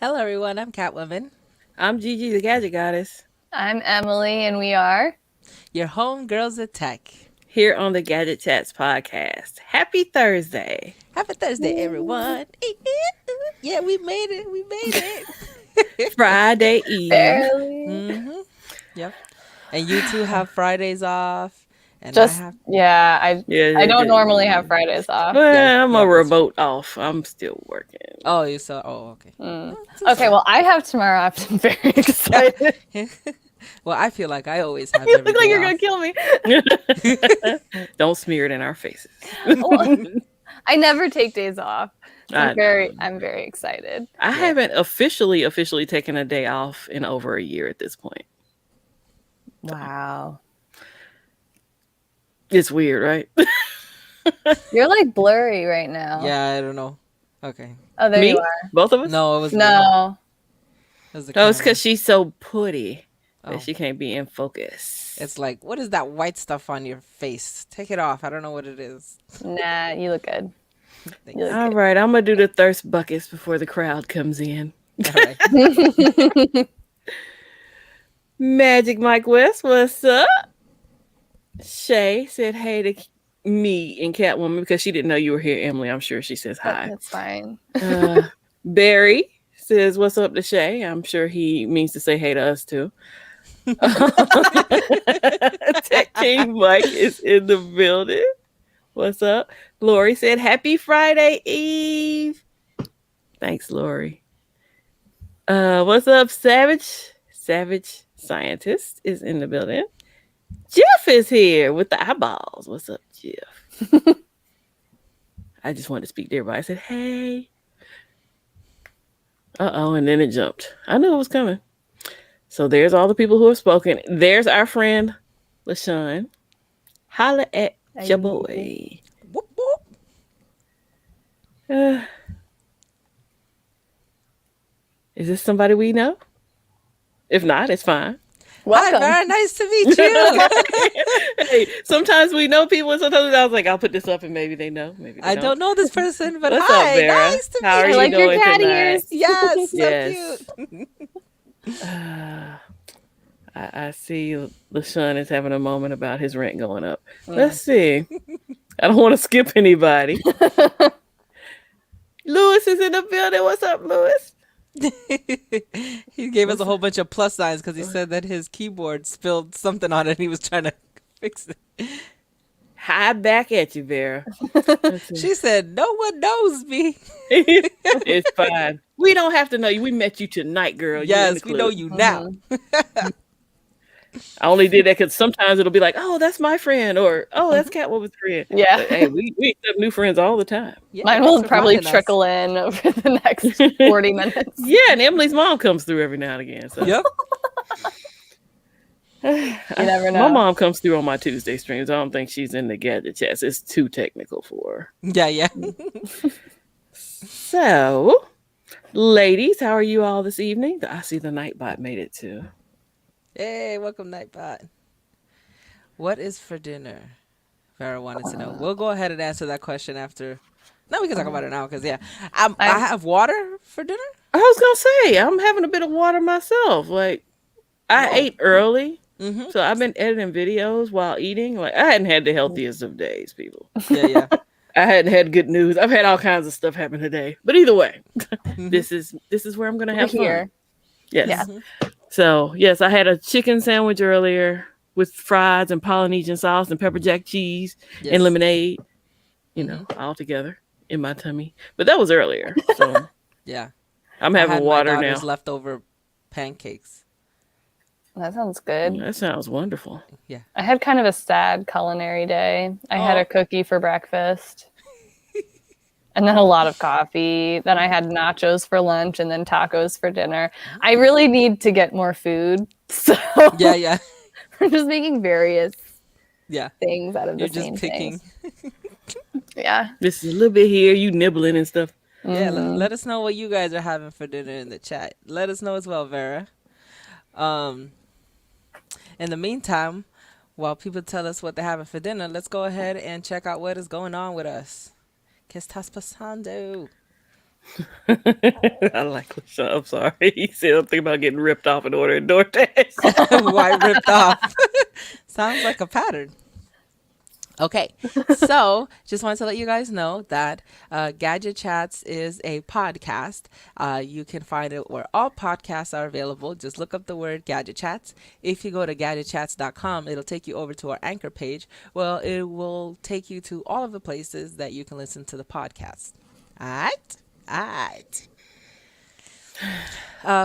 Hello, everyone. I'm Catwoman, I'm Gigi, the Gadget Goddess, I'm Emily, and we are. your home girls at tech. here on the Gadget Chats podcast. Happy Thursday. Happy Thursday, everyone. Yeah, we made it. We made it. Friday Eve. Barely. Yep. And you two have Fridays off, and I Just, have. yeah, I don't normally have Well, Fridays off. I'm a Yeah, that's- remote off. I'm still working. Oh, you saw. Oh, okay. Okay, well, I have tomorrow off. I'm very excited. Well, I feel like I always have You every look like day you're off. going to kill me. Don't smear it in our faces. Well, I never take days off. I I'm very excited. I haven't officially taken a day off in over a year at this point. Wow. It's weird, right? You're like blurry right now. Yeah, I don't know. Okay. Oh, there Me? you are. Both of us? No, it was me. No. It was the No, it's camera. because she's so putty Oh. that she can't be in focus. It's like, what is that white stuff on your face? Take it off. I don't know what it is. Nah, you look good. Thanks. You look All right, I'm going to do the thirst buckets before the crowd comes in. All right. Magic Mike West, what's up? Shay said hey to me and Catwoman because she didn't know you were here, Emily. I'm sure she says hi. That's fine. Barry says what's up to Shay. I'm sure he means to say hey to us too. Tech King Mike is in the building. What's up? Lori said happy Friday Eve. Thanks, Lori. What's up, Savage? Savage Scientist is in the building. Jeff is here with the eyeballs. What's up, Jeff? I just wanted to speak to everybody. I said, hey. And then it jumped. I knew it was coming. So there's all the people who have spoken. There's our friend, LaShawn. Holla at your boy. Whoop, whoop. Is this somebody we know? If not, it's fine. Welcome. Hi, very nice to meet you. Hey, sometimes we know people, and sometimes I was like, I'll put this up and maybe they know. Maybe they I don't know this person, but What's hi, up, Vera? nice to How meet are you. you like your doing cat tonight? ears. Yes, so Yes. cute. I see LaShawn is having a moment about his rent going up. Let's see. I don't want to skip anybody. Lewis is in the building. What's up, Lewis? He gave us a whole bunch of plus signs because he said that his keyboard spilled something on it and he was trying to fix it. Hi back at you, Vera. She said, no one knows me. It's fine. We don't have to know you. We met you tonight, girl. You in Yes, the we know club. you now. I only did that because sometimes it'll be like, oh, that's my friend, or oh, that's Catwoman's friend. Yeah. But, hey, we accept new friends all the time. Yeah, Mine thanks will for probably finding us. trickle in over the next 40 minutes. Yeah, and Emily's mom comes through every now and again. So Yep. You never know. my mom comes through on my Tuesday streams. I don't think she's in the Gadget chats. It's too technical for her. Yeah. So, ladies, how are you all this evening? I see the Nightbot made it too. Hey, welcome, Nightbot. What is for dinner? Vera wanted to know. We'll go ahead and answer that question after. No, we can talk about it now because, I have water for dinner. I was gonna say I'm having a bit of water myself. Like I ate early, so I've been editing videos while eating. Like I hadn't had the healthiest of days, people. Yeah. I hadn't had good news. I've had all kinds of stuff happen today. But either way, this is where I'm gonna have fun. Here. Yes. Yeah. So yes, I had a chicken sandwich earlier with fries and Polynesian sauce and pepper jack cheese Yes. and lemonade. You know, all together in my tummy. But that was earlier. So Yeah. I'm I having had water my now. daughter's leftover pancakes. That sounds good. That sounds wonderful. I had kind of a sad culinary day. I had a cookie for breakfast. And then a lot of coffee. Then I had nachos for lunch and then tacos for dinner. I really need to get more food. So Yeah. we're just making various Yeah. things out of You're the just same picking. things. Yeah. This is a little bit here, you nibbling and stuff. Yeah, let us know what you guys are having for dinner in the chat. Let us know as well, Vera. In the meantime, while people tell us what they're having for dinner, let's go ahead and check out what is going on with us. ¿Qué estás pasando? I like LaShawn. I'm sorry. He said something about getting ripped off in order to DoorDash. Why ripped off? Sounds like a pattern. Okay, so just wanted to let you guys know that Gadget Chats is a podcast. You can find it where all podcasts are available. Just look up the word Gadget Chats. If you go to gadgetchats.com, it'll take you over to our anchor page. Well, it will take you to all of the places that you can listen to the podcast. All right? All right.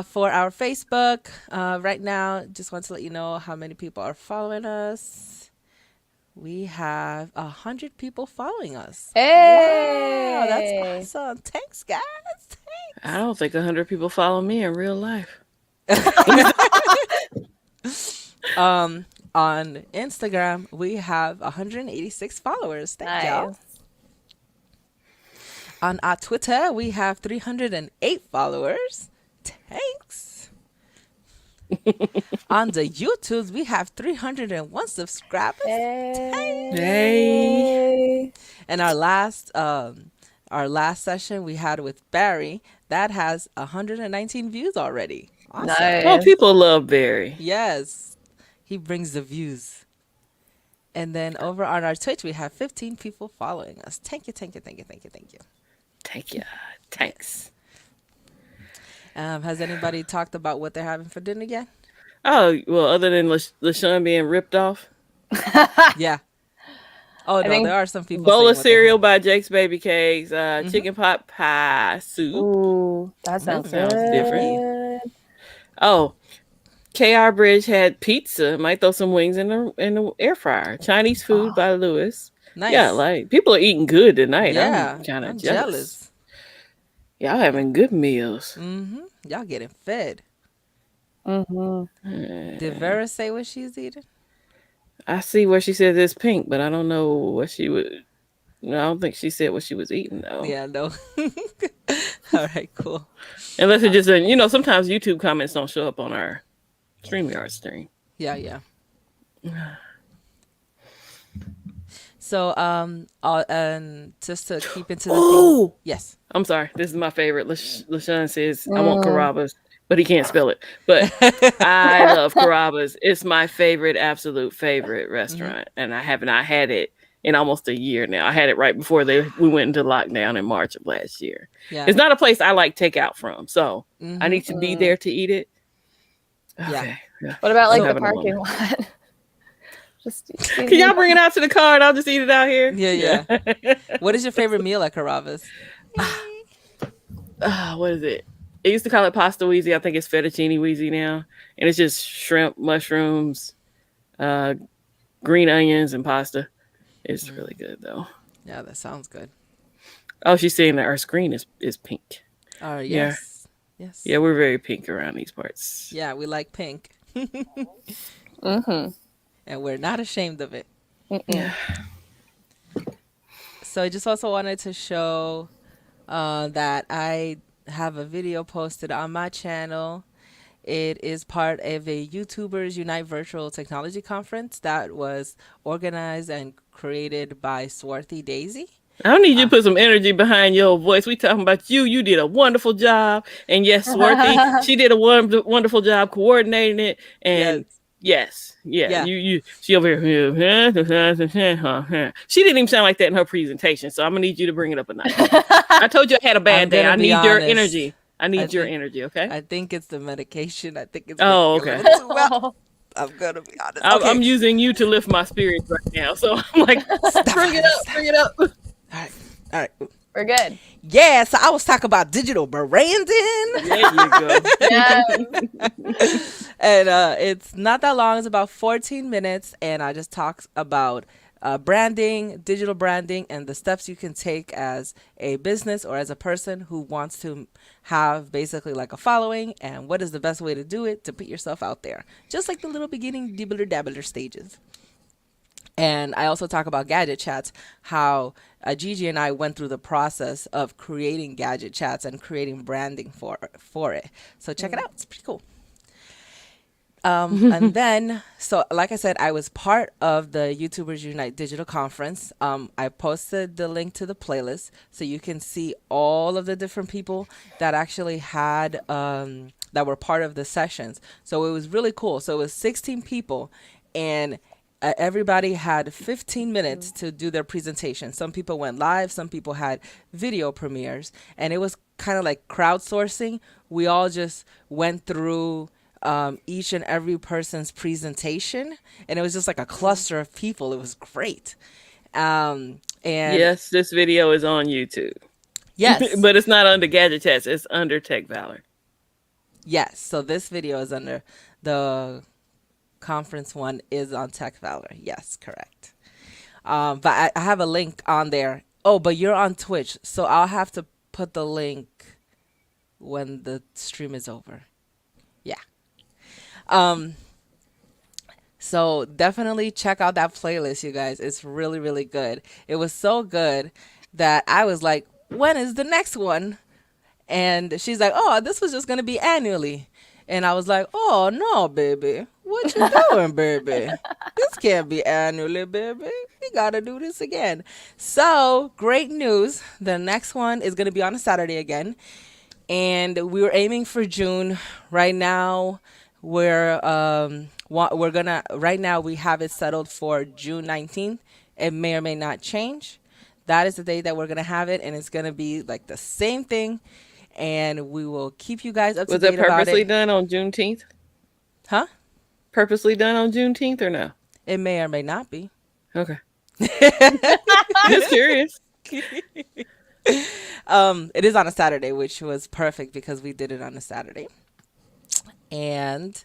For our Facebook, right now, just want to let you know how many people are following us. We have 100 people following us. Hey, wow, that's awesome! Thanks, guys. I don't think 100 people follow me in real life. On Instagram, we have 186 followers. Thank y'all. On our Twitter, we have 308 followers. Thanks. On the YouTubes, we have 301 subscribers. Hey. And our last session we had with Barry, that has 119 views already. Awesome. Nice. Oh, people love Barry. Yes. He brings the views. And then over on our Twitch, we have 15 people following us. Thank you. Thank you. Thanks. Has anybody talked about what they're having for dinner yet? Oh, well, other than LaShawn being ripped off. Yeah. Oh, no, there are some people. Bowl of cereal by Jake's Baby Cakes, chicken pot pie soup. Ooh, that sounds different. Oh, KR Bridge had pizza. Might throw some wings in the air fryer. Chinese food by Lewis. Nice. Yeah, like people are eating good tonight. Yeah, I'm kind of jealous. Y'all having good meals. Y'all getting fed. Did Vera say what she's eating? I see where she says it's pink, but I don't know what she would. I don't think she said what she was eating though. Yeah, no. All right, cool. Unless it just, sometimes YouTube comments don't show up on our StreamYard stream. Yeah. So, and just to keep into the theme. Yes. I'm sorry. This is my favorite. LaShawn says, I want Carrabba's, but he can't spell it. But I love Carrabba's. It's my absolute favorite restaurant. And I have not had it in almost a year now. I had it right before we went into lockdown in March of last year. Yeah. It's not a place I like takeout from. So I need to be there to eat it. Okay. Yeah. What about the parking lot? Can y'all bring it out to the car and I'll just eat it out here? Yeah. What is your favorite meal at Carrabba's? What is it? They used to call it pasta wheezy. I think it's fettuccine wheezy now. And it's just shrimp, mushrooms, green onions, and pasta. It's really good, though. Yeah, that sounds good. Oh, she's saying that our screen is pink. Oh, yes. Yeah. Yes. Yeah, we're very pink around these parts. Yeah, we like pink. And we're not ashamed of it. Yeah. So I just also wanted to show that I have a video posted on my channel. It is part of a YouTubers Unite Virtual Technology Conference that was organized and created by Swarthy Daisy. I don't need you to put some energy behind your voice. We talking about you. You did a wonderful job. And yes, Swarthy, she did a wonderful job coordinating it. And yes. She over here. She didn't even sound like that in her presentation. So I'm going to need you to bring it up a notch. I told you I had a bad day. I need your energy. I need your energy, okay? I think it's the medication. I think it's okay. Well, I'm gonna be honest. Okay. I'm using you to lift my spirits right now, so I'm like, bring it up. All right. We're good. Yeah, so I was talking about digital branding. There you go. And it's not that long. It's about 14 minutes, and I just talked about branding, digital branding, and the steps you can take as a business or as a person who wants to have basically like a following, and what is the best way to do it to put yourself out there, just like the little beginning dibbler stages. And I also talk about Gadget Chats, how Gigi and I went through the process of creating Gadget Chats and creating branding for it. So check it out. It's pretty cool. And then, so like I said, I was part of the YouTubers Unite Digital Conference. I posted the link to the playlist so you can see all of the different people that actually had that were part of the sessions. So it was really cool. So it was 16 people, and everybody had 15 minutes to do their presentation. Some people went live, some people had video premieres, and it was kind of like crowdsourcing. We all just went through each and every person's presentation, and it was just like a cluster of people. It was great. And Yes, this video is on YouTube. yes, But it's not under Gadget Test. It's under Tech Valor. yes. So this video is under the conference one is on Tech Valor. Yes, correct. But I have a link on there. Oh, but you're on Twitch, so I'll have to put the link when the stream is over. Yeah. So definitely check out that playlist, you guys. It's really, really good. It was so good that I was like, when is the next one? And she's like, oh, this was just going to be annually. And I was like, oh, no, baby. What you doing, baby? This can't be annually, baby. We got to do this again. So great news. The next one is going to be on a Saturday again. And we were aiming for June. Right now, we're gonna right now we have it settled for June 19th. It may or may not change. That is the day that we're gonna have it, and it's gonna be like the same thing. And we will keep you guys up to Was date it about purposely it. done on Juneteenth? Huh? Purposely done on Juneteenth or no? It may or may not be. Okay. Just curious. It is on a Saturday, which was perfect because we did it on a Saturday. And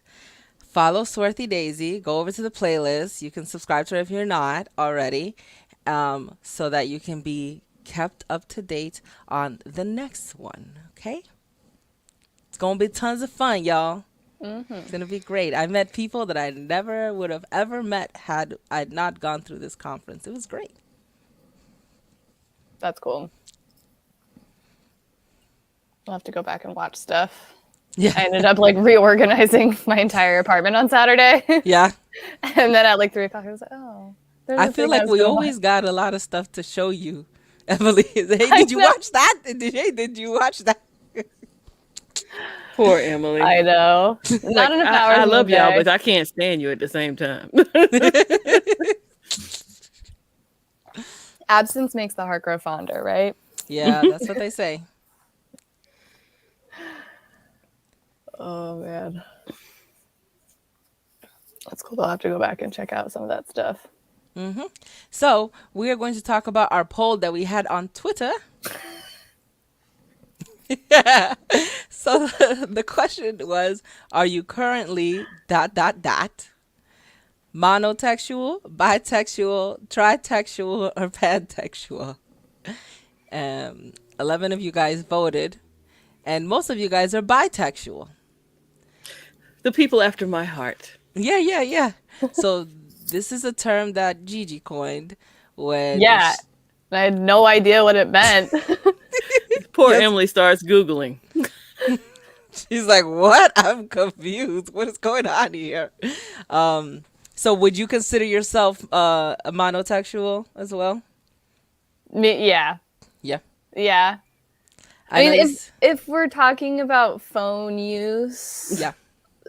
follow Swarthy Daisy. Go over to the playlist. You can subscribe to her if you're not already, so that you can be kept up to date on the next one. Okay? It's going to be tons of fun, y'all. It's going to be great. I met people that I never would have ever met had I not gone through this conference. It was great. That's cool. I'll have to go back and watch stuff. Yeah. I ended up like reorganizing my entire apartment on Saturday. Yeah. And then at like 3 o'clock, I was like, oh. I feel like we always got a lot of stuff to show you, Emily. Hey, did you watch that? Did you watch that? Poor Emily. I know. Not enough hours. I love y'all, but I can't stand you at the same time. Absence makes the heart grow fonder, right? Yeah, that's what they say. Oh, man. That's cool. I'll have to go back and check out some of that stuff. So we are going to talk about our poll that we had on Twitter. So the question was, are you currently ... monotextual, bitextual, tritextual, or pantextual? 11 of you guys voted, and most of you guys are bitextual. The people after my heart. Yeah. So this is a term that Gigi coined when... Yeah. I had no idea what it meant. Poor Emily starts Googling. She's like, what? I'm confused. What is going on here? So would you consider yourself a monotextual as well? Yeah. Yeah. Yeah. I mean, if we're talking about phone use, yeah,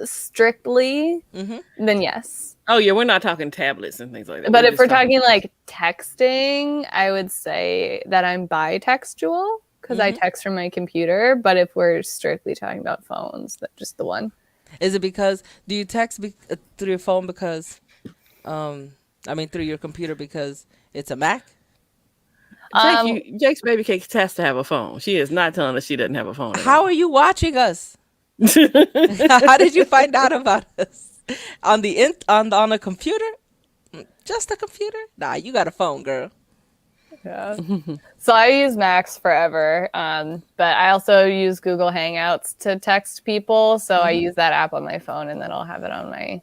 strictly, then yes. Oh yeah, we're not talking tablets and things like that. But if we're talking like texting, I would say that I'm bitextual because I text from my computer. But if we're strictly talking about phones, that's just the one. Is it because, do you text through your phone because, through your computer because it's a Mac? Jake's baby cake has to have a phone. She is not telling us she doesn't have a phone. How are you watching us? How did you find out about us? On a computer? Just a computer? Nah, you got a phone, girl. Yeah. So I use Macs forever, but I also use Google Hangouts to text people. So I use that app on my phone, and then I'll have it on my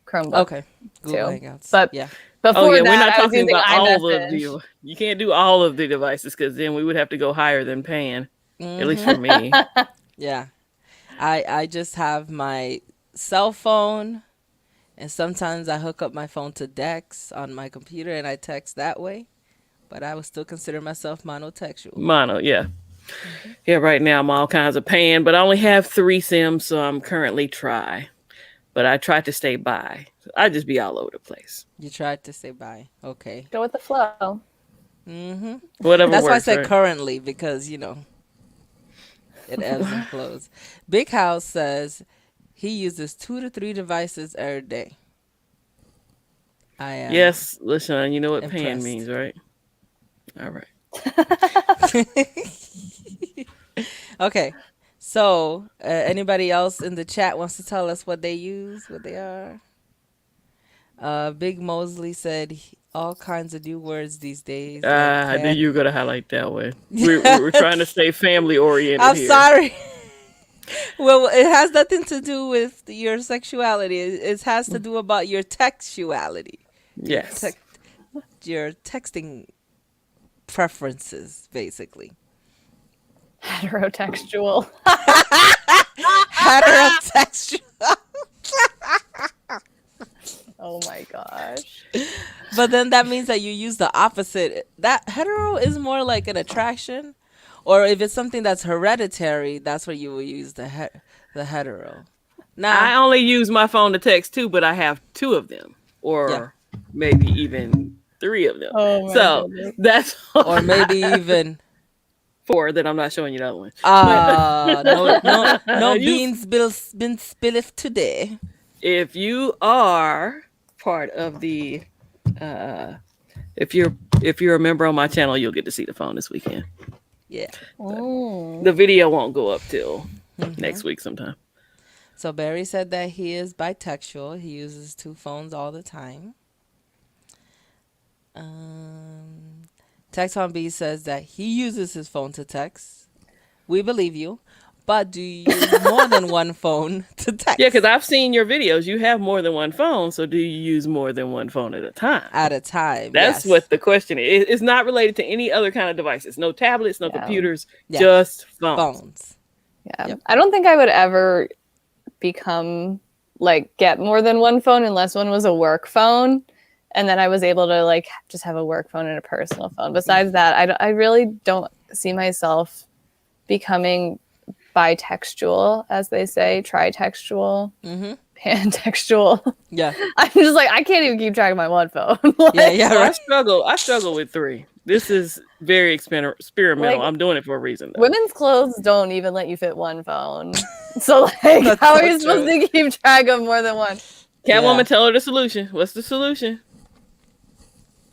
Chromebook. Okay, Google Hangouts. But yeah. Before we're not that, talking about all of iMessage. you can't do all of the devices because then we would have to go higher than paying. At least for me. Yeah. I just have my cell phone, and sometimes I hook up my phone to Dex on my computer and I text that way. But I would still consider myself monotextual. Mono, yeah. Yeah, right now I'm all kinds of pan, but I only have 3 Sims, so I'm currently try. But I try to stay by. I just be all over the place. You tried to say bye. Okay. Go with the flow. Whatever That's why I works, said right? currently, because, it ebbs and flows. Big House says he uses 2 to 3 devices every day. I am Yes, LaShawn, you know what pan impressed. means, right? All right. Okay. So, anybody else in the chat wants to tell us what they use, what they are? Big Mosley said all kinds of new words these days. Like I knew cat. you were going to highlight that one. We're trying to stay family oriented I'm here. sorry. Well, it has nothing to do with your sexuality. It has to do about your textuality. Yes. Your texting preferences, basically. Heterotextual. Heterotextual. Oh my gosh. But then that means that you use the opposite. That hetero is more like an attraction, or if it's something that's hereditary, that's where you will use the hetero. Now, I only use my phone to text too, but I have 2 of them, or maybe even 3 of them. Oh my so goodness. that's or maybe even 4 that I'm not showing you the other one. no beans been spilled today. If you are part of the, if you're a member on my channel, you'll get to see the phone this weekend. Yeah. The video won't go up till next week sometime. So Barry said that he is bisexual. He uses 2 phones all the time. Text on B says that he uses his phone to text. We believe you. But do you use more than one phone to text? Yeah, because I've seen your videos. You have more than one phone. So do you use more than one phone at a time? At a time. That's yes. what the question is. It's not related to any other kind of devices. No tablets, no computers, just phones. Yeah. Yep. I don't think I would ever become get more than one phone unless one was a work phone. And then I was able to just have a work phone and a personal phone. Besides that, I really don't see myself becoming bitextual, as they say, tritextual, pantextual. Yeah. I'm just I can't even keep track of my one phone. Right. I struggle with 3. This is very experimental. I'm doing it for a reason, though. Women's clothes don't even let you fit one phone. So how are you supposed to keep track of more than one? Catwoman, tell her the solution. What's the solution?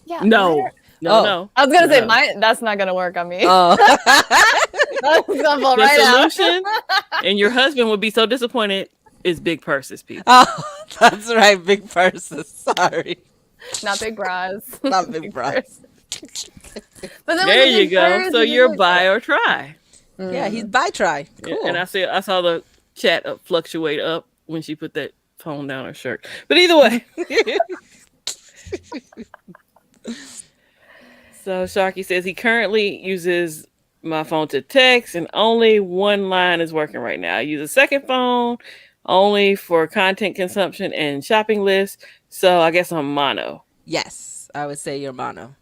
Yeah. No. No. I was gonna say that's not gonna work on me. The solution, and your husband would be so disappointed, is big purses, people. Oh, that's right, big purses. Sorry. Not big bras. Not big bras. But there you go. So you're bi or try. Yeah, he's bi try. Cool. And I saw the chat fluctuate up when she put that phone down her shirt. But either way. So Sharky says he currently uses my phone to text, and only one line is working right now. I use a second phone only for content consumption and shopping lists. So I guess I'm mono. Yes, I would say you're mono.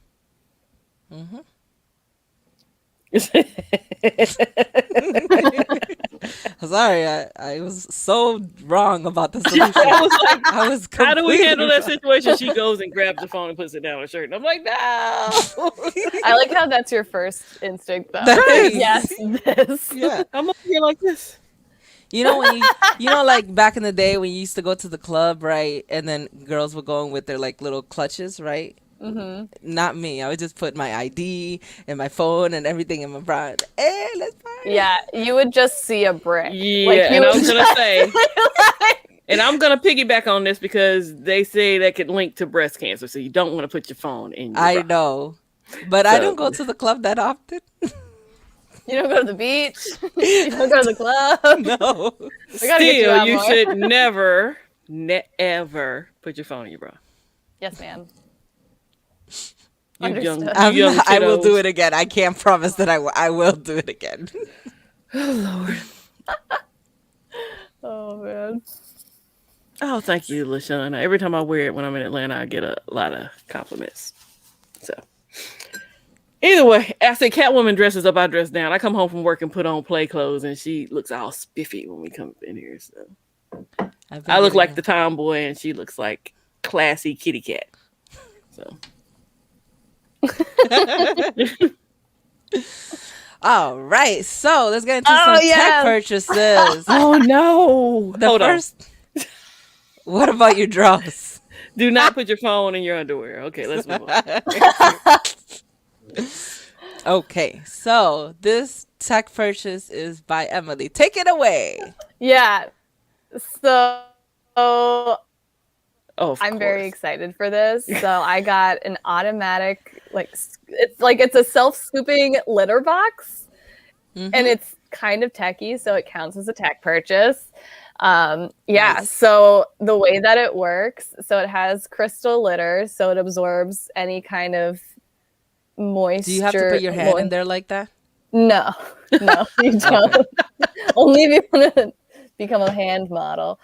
Sorry, I was so wrong about the solution. I was how do we handle that wrong. situation? She goes and grabs the phone and puts it down her shirt. And I'm like, no. I like how that's your first instinct, though. Right. Yes, this. Yeah. I'm over here like this. You know when like back in the day when you used to go to the club, right? And then girls were going with their little clutches, right? Not me. I would just put my ID and my phone and everything in my bra. Hey, let's party. Yeah, you would just see a brick. Yeah, and I was gonna say, and I'm gonna piggyback on this because they say that could link to breast cancer, so you don't want to put your phone in your bra. know, but I don't go to the club that often. You don't go to the beach. You don't go to the club. No. Still, you should never put your phone in your bra. Yes, ma'am. I will do it again. I can't promise that I will do it again. Oh Lord. Oh man. Oh, thank you, LaShawna. Every time I wear it when I'm in Atlanta, I get a lot of compliments. So, either way, after Catwoman dresses up, I dress down. I come home from work and put on play clothes, and she looks all spiffy when we come up in here. So, I look like the tomboy, and she looks like classy kitty cat. So. All right, so let's get into some tech purchases. Oh no! Hold on. What about your drawers? Do not put your phone in your underwear. Okay, let's move on. Okay, so this tech purchase is by Emily. Take it away. Yeah. So I'm very excited for this. So I got an automatic, it's a self-scooping litter box, and it's kind of techy, so it counts as a tech purchase. Nice. So the way that it works, so it has crystal litter, so it absorbs any kind of moisture. Do you have to put your hand in there like that? No, you don't. Only if you want to become a hand model.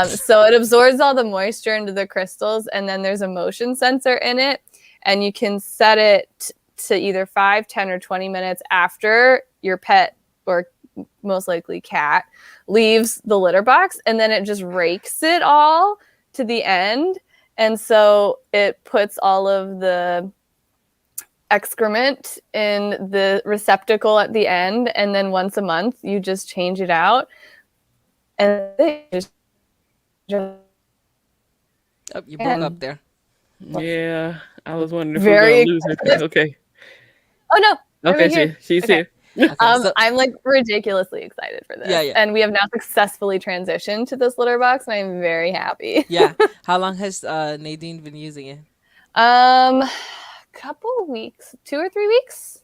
So it absorbs all the moisture into the crystals, and then there's a motion sensor in it, and you can set it to either 5, 10, or 20 minutes after your pet, or most likely cat, leaves the litter box, and then it just rakes it all to the end. And so it puts all of the excrement in the receptacle at the end, and then once a month you just change it out. And they just you broke up there. Yeah, I was wondering if we were going to lose her. Okay. Oh no. Okay, she's here. Okay, I'm like ridiculously excited for this. Yeah. And we have now successfully transitioned to this litter box, and I'm very happy. Yeah. How long has Nadine been using it? Couple weeks, 2 or 3 weeks.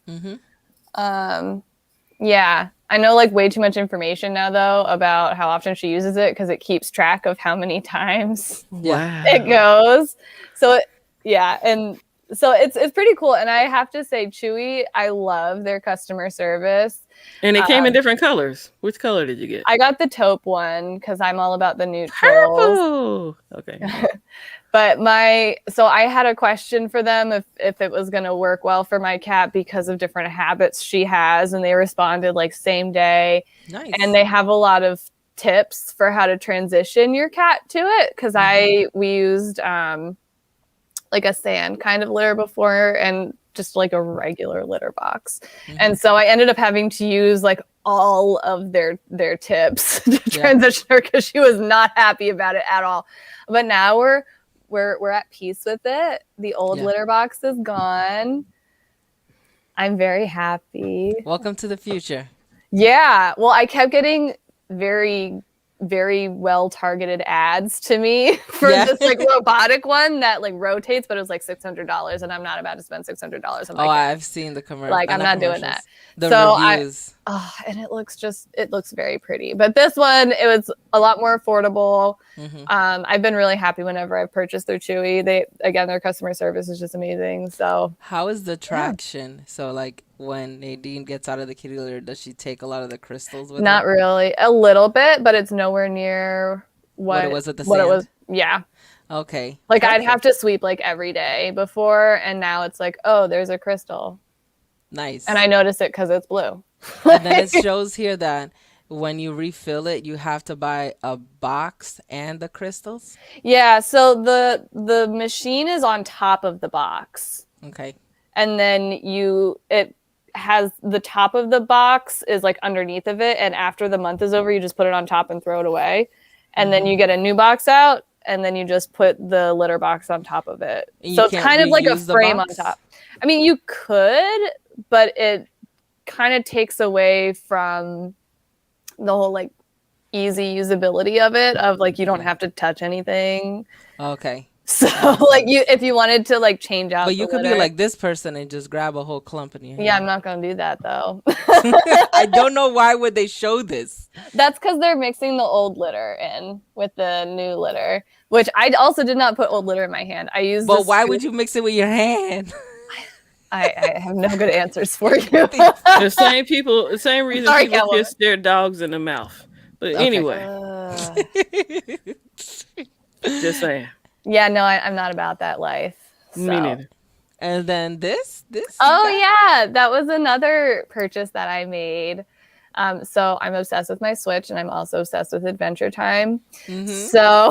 Yeah. I know like way too much information now though about how often she uses it, because it keeps track of how many times it goes. So and so it's pretty cool. And I have to say, Chewy, I love their customer service. And it came in different colors. Which color did you get? I got the taupe one because I'm all about the neutrals. Purple. Okay. But so I had a question for them if it was going to work well for my cat because of different habits she has, and they responded like same day. Nice. And they have a lot of tips for how to transition your cat to it, because we used like a sand kind of litter before, and just like a regular litter box. And so I ended up having to use like all of their tips to transition her, because she was not happy about it at all. But now we're at peace with it. The old litter box is gone. I'm very happy. Welcome to the future. Yeah. Well, I kept getting very, very well targeted ads to me for this like robotic one that like rotates, but it was like $600, and I'm not about to spend $600 on my cat. I've seen the commercial. Like, I'm not doing that. The reviews. And it looks very pretty. But this one, it was a lot more affordable. I've been really happy whenever I've purchased their Chewy. Their customer service is just amazing. So how is the traction? So like when Nadine gets out of the kitty litter, does she take a lot of the crystals with her? Not really. A little bit, but it's nowhere near what it was at the sand. It was. Yeah. Okay. Like I'd have to sweep like every day before, and now it's like, oh, there's a crystal. Nice. And I notice it because it's blue. And then it shows here that when you refill it, you have to buy a box and the crystals. Yeah. So the machine is on top of the box. Okay. And then it has the top of the box is like underneath of it. And after the month is over, you just put it on top and throw it away. And then you get a new box out, and then you just put the litter box on top of it. So it's kind of like a frame on top. I mean, you could, but it kind of takes away from the whole like easy usability of it, of like you don't have to touch anything. Okay. So like if you wanted to like change out, but you could be like this person and just grab a whole clump in your hand. Yeah, I'm not gonna do that though. I don't know why would they show this. That's because they're mixing the old litter in with the new litter, which I also did not put old litter in my hand. I used. But why would you mix it with your hand? I have no good answers for you. The same reason people kiss their dogs in the mouth. But anyway. Just saying. Yeah, no, I'm not about that life. Me neither. And then this. Oh yeah, that was another purchase that I made. So I'm obsessed with my Switch, and I'm also obsessed with Adventure Time. Mm-hmm. So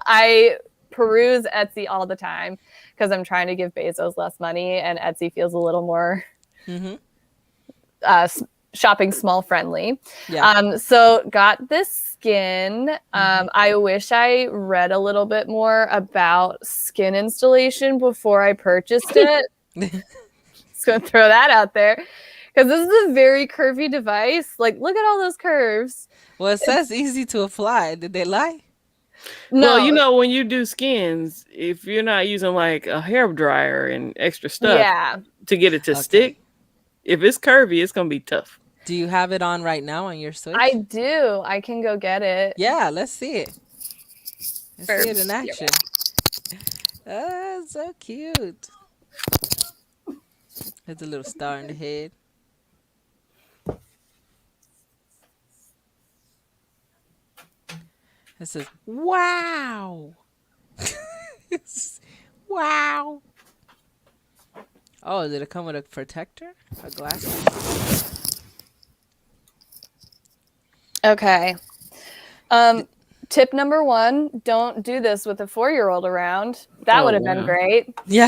I peruse Etsy all the time because I'm trying to give Bezos less money, and Etsy feels a little more shopping small friendly. Yeah. So got this skin. I wish I read a little bit more about skin installation before I purchased it. Just gonna throw that out there because this is a very curvy device. Like, look at all those curves. Well, it says easy to apply. Did they lie? No. Well, when you do skins, if you're not using like a hair dryer and extra stuff to get it to stick, if it's curvy, it's gonna be tough. Do you have it on right now on your Switch? I do. I can go get it. Yeah, let's see it. Let's see it in action. Oh, so cute. There's a little star in the head. It says, wow. Wow. Oh, did it come with a protector? A glass protector? Okay. Tip number 1, don't do this with a 4-year-old around. That would have been great. Yeah.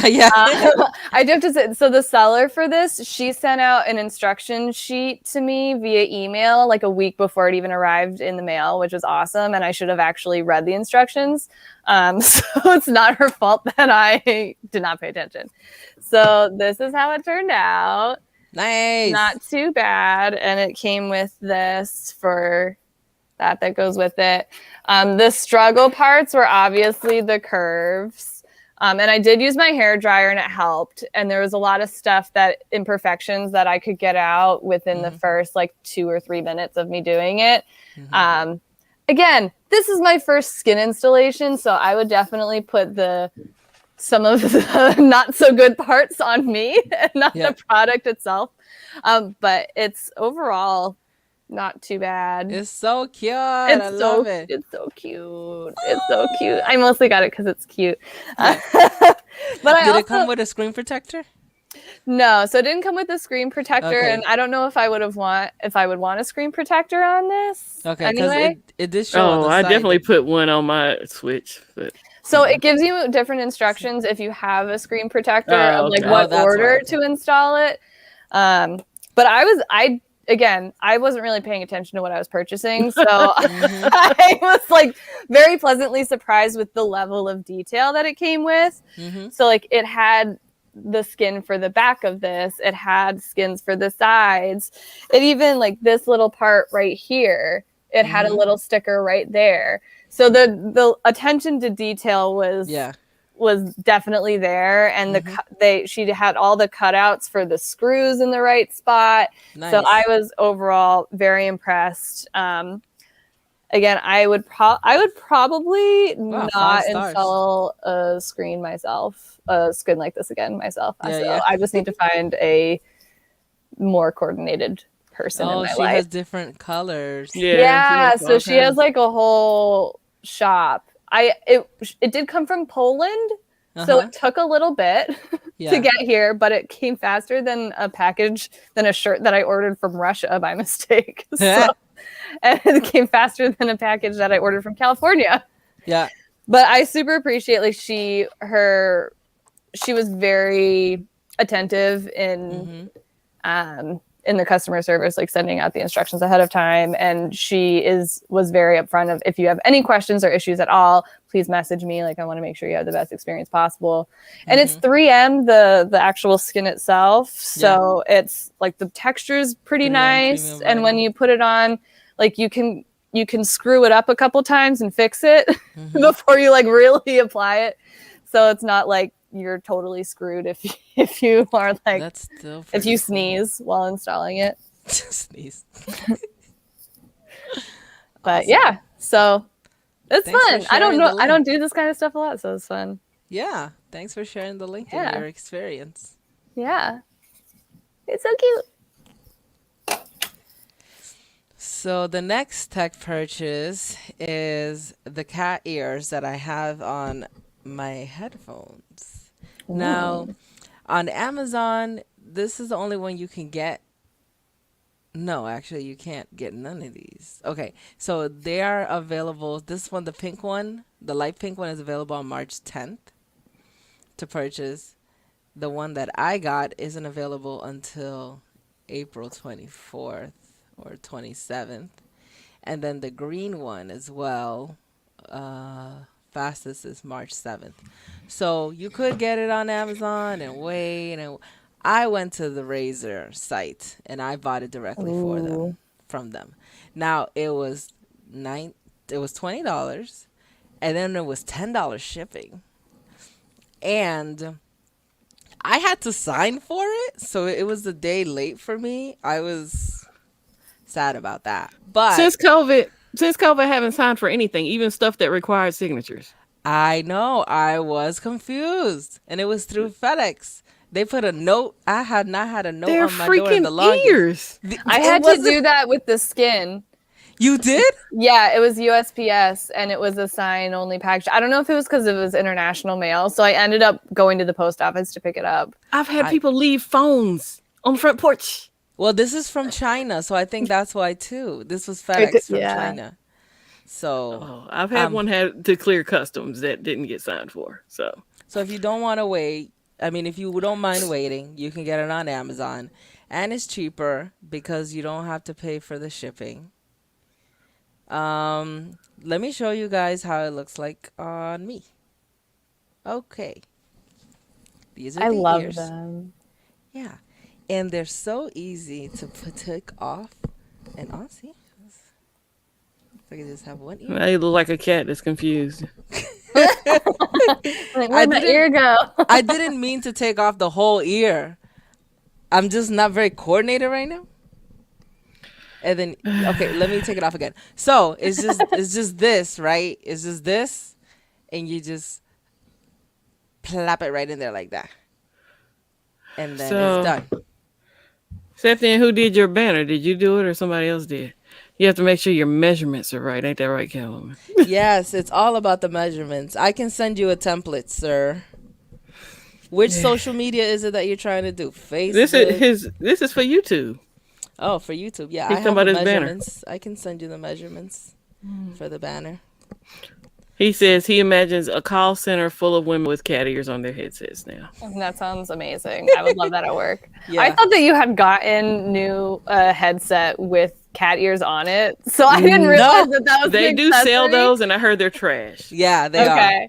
I do have to say, so the seller for this, she sent out an instruction sheet to me via email like a week before it even arrived in the mail, which was awesome. And I should have actually read the instructions. So it's not her fault that I did not pay attention. So this is how it turned out. Nice. Not too bad. And it came with this for that goes with it. The struggle parts were obviously the curves. And I did use my hair dryer and it helped. And there was a lot of stuff imperfections that I could get out within the first like 2 or 3 minutes of me doing it. Again, this is my first skin installation, so I would definitely put some of the not so good parts on me and not the product itself. But it's overall not too bad. It's so cute. I love it. It's so cute. It's so cute. I mostly got it because it's cute. But did it come with a screen protector? No, so it didn't come with a screen protector, and I don't know if I would want a screen protector on this. Okay, because anyway. it did show. On the I site. definitely put one on my Switch. But... So it gives you different instructions if you have a screen protector of like what order to install it. But I wasn't really paying attention to what I was purchasing. So I was like very pleasantly surprised with the level of detail that it came with. So like it had the skin for the back of this. It had skins for the sides. It even like this little part right here, it had a little sticker right there. So the attention to detail was definitely there, and she had all the cutouts for the screws in the right spot. Nice. So I was overall very impressed. Again, I would probably not install a screen myself, a skin like this again myself. I just need to find a more coordinated person in my life. She has different colors. Yeah, so she has like a whole shop. It did come from Poland, so it took a little bit to get here, but it came faster than a shirt that I ordered from Russia by mistake. And it came faster than a package that I ordered from California. Yeah. But I super appreciate she was very attentive in the customer service, like sending out the instructions ahead of time. And she was very upfront of, if you have any questions or issues at all, please message me. Like, I want to make sure you have the best experience possible. And it's 3M, the actual skin itself. So it's like the texture is pretty nice. And when you put it on, like you can screw it up a couple times and fix it before you like really apply it. So it's not like you're totally screwed if you are like, if you sneeze while installing it. Sneeze. But yeah, so it's fun. I don't know. I don't do this kind of stuff a lot, so it's fun. Yeah. Thanks for sharing the link and your experience. Yeah. It's so cute. So the next tech purchase is the cat ears that I have on my headphones. Now, Ooh. on Amazon, this is the only one you can get. No, actually, you can't get none of these. Okay, so they are available. This one, the pink one, the light pink one, is available on March 10th to purchase. The one that I got isn't available until April 24th or 27th. And then the green one as well, fastest is March 7th. So you could get it on Amazon and wait. And I went to the Razer site and I bought it directly for them Ooh. from them. Now it was $20 and then it was $10 shipping. And I had to sign for it, so it was a day late for me. I was sad about that. But Since COVID, I haven't signed for anything, even stuff that requires signatures. I know I was confused, and it was through FedEx. They put a note. I had not had a note They're on my door in freaking the longest. ears. I It had to wasn't- do that with the skin. You did? Yeah, it was USPS and it was a sign only package. I don't know if it was because it was international mail. So I ended up going to the post office to pick it up. I've had people leave phones on the front porch. Well, this is from China, so I think that's why too. This was FedEx from Yeah. China. So, Oh, I've had one had to clear customs that didn't get signed for. So if you don't want to wait, I mean, if you don't mind waiting, you can get it on Amazon, and it's cheaper because you don't have to pay for the shipping. Let me show you guys how it looks like on me. Okay. These are I the love ears. them. Yeah. And they're so easy to take off and on. See? I can just have one ear. I look like a cat that's confused. Like, where'd my ear go? I didn't mean to take off the whole ear. I'm just not very coordinated right now. And then okay, let me take it off again. So it's just this, right? It's just this, and you just plop it right in there like that, and then it's done. Stephanie, who did your banner? Did you do it or somebody else did? You have to make sure your measurements are right. Ain't that right, Catwoman? Yes, it's all about the measurements. I can send you a template, sir. Which social media is it that you're trying to do? Facebook. This is for YouTube. Oh, for YouTube. Yeah, He's I talking have about the his banner. measurements. I can send you the measurements for the banner. He says he imagines a call center full of women with cat ears on their headsets now. That sounds amazing. I would love that at work. Yeah. I thought that you had gotten new headset with cat ears on it, so I didn't realize that was They an do sell accessory. those, and I heard they're trash. Yeah, they are.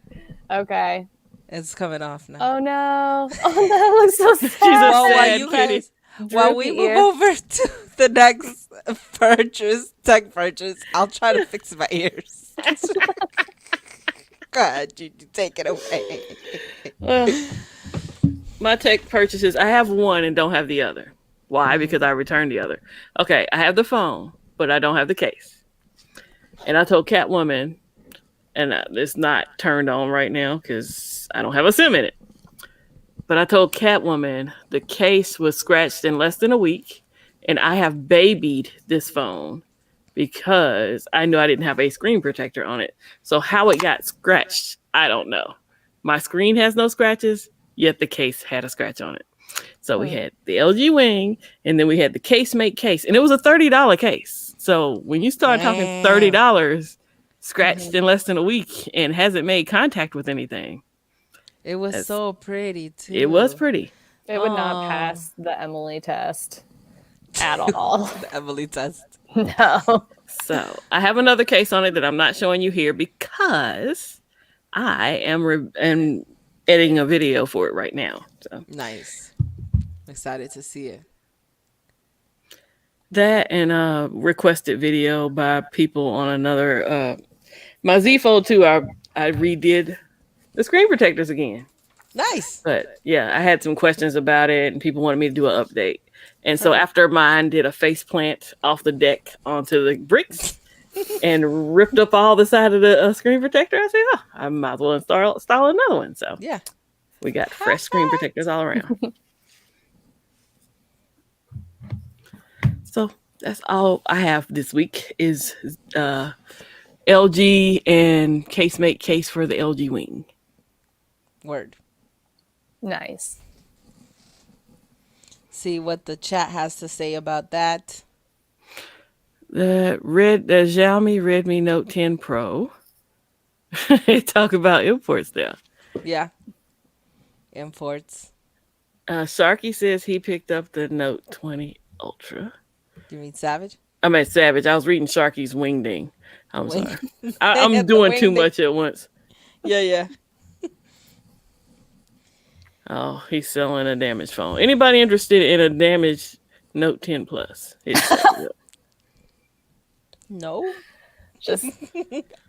Okay. It's coming off now. Oh no! Oh, that looks so sad. Well, while sad you kitty. guys, while we Droopy move ear. over to the next tech purchase, I'll try to fix my ears. Go ahead, you take it away. My tech purchases, I have one and don't have the other. Why? Because I returned the other. Okay, I have the phone, but I don't have the case. And I told Catwoman, and it's not turned on right now because I don't have a SIM in it. But I told Catwoman the case was scratched in less than a week, and I have babied this phone because I knew I didn't have a screen protector on it. So how it got scratched, I don't know. My screen has no scratches, yet the case had a scratch on it. So we had the LG Wing, and then we had the Casemate case, and it was a $30 case. So when you start talking $30 scratched in less than a week and hasn't made contact with anything, It was so pretty too. it was pretty. It would not pass the Emily test at all. The Emily test. No. So I have another case on it that I'm not showing you here because I am editing a video for it right now. So Nice. Excited to see it. that and a requested video by people on another my Z Fold 2. I redid the screen protectors again. Nice. But yeah, I had some questions about it and people wanted me to do an update. And so after mine did a face plant off the deck onto the bricks and ripped up all the side of the screen protector, I said, oh, I might as well install another one. So Yeah. we got fresh screen protectors all around. So That's all I have this week is LG and casemate case for the LG Wing. Word. Nice. See what the chat has to say about that. The Xiaomi Redmi Note 10 Pro. Talk about imports there. Yeah. Imports. Sharky says he picked up the Note 20 Ultra. You mean Savage? I meant Savage. I was reading Sharky's Wingding. I'm Wing- sorry. I'm doing too much at once. Yeah. Oh, he's selling a damaged phone. Anybody interested in a damaged Note 10 Plus? No. Just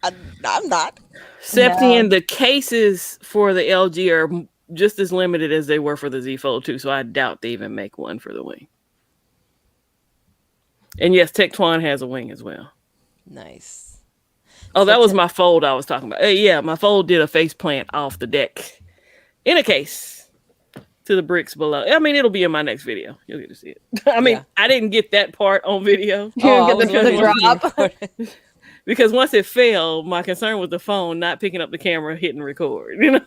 I'm not. Septian, the cases for the LG are just as limited as they were for the Z Fold 2, so I doubt they even make one for the Wing. And yes, Tectuan has a Wing as well. Nice. Oh, that was my Fold I was talking about. Yeah, my Fold did a face plant off the deck in a case to the bricks below. I mean, it'll be in my next video. You'll get to see it. I mean, I didn't get that part on video. you didn't get the drop. Because once it fell, my concern was the phone not picking up the camera, hitting record. You know,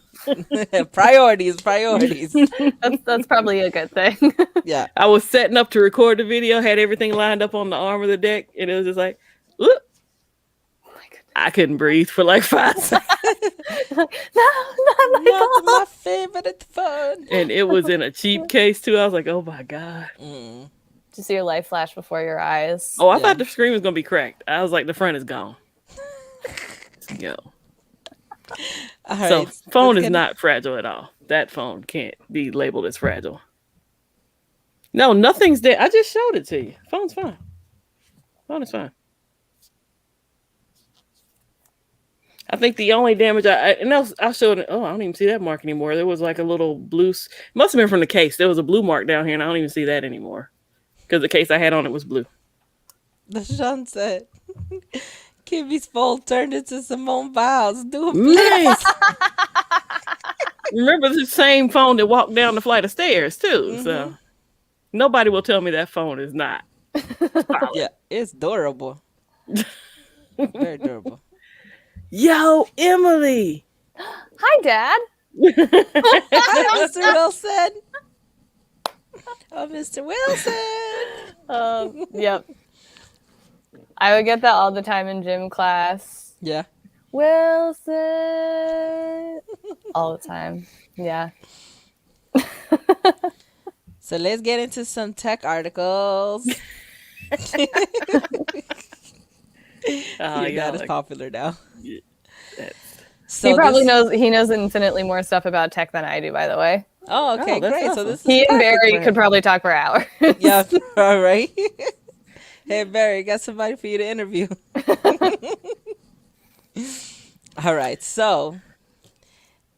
priorities. That's probably a good thing. Yeah, I was setting up to record the video, had everything lined up on the arm of the deck, and it was just like, look, I couldn't breathe for like 5 seconds. Not my favorite phone. And it was in a cheap case too. I was like, oh my god. To see your life flash before your eyes. Oh, I thought the screen was gonna be cracked. I was like, the front is gone. Yo. All right, so phone is not fragile at all. That phone can't be labeled as fragile. No, nothing's there. I just showed it to you. Phone's fine. Phone is fine. I think the only damage I showed it. Oh, I don't even see that mark anymore. There was like a little blue. It must have been from the case. There was a blue mark down here, and I don't even see that anymore because the case I had on it was blue. The Sean said, Kimmy's Fold turned into Simone Biles. Do a nice. Remember the same phone that walked down the flight of stairs too. So nobody will tell me that phone is not. Yeah, it's durable. Very durable. Yo, Emily. Hi, Dad. Hi, Mr. Wilson. Oh, Mr. Wilson. Yep. I would get that all the time in gym class. Yeah. Wilson. All the time. Yeah. So let's get into some tech articles. Your dad is popular now. Yeah, so he probably knows infinitely more stuff about tech than I do, by the way. Oh, okay, great. Awesome. So this is he and Barry could probably talk for hours. Yeah, all right. Hey, Barry, got somebody for you to interview. All right, so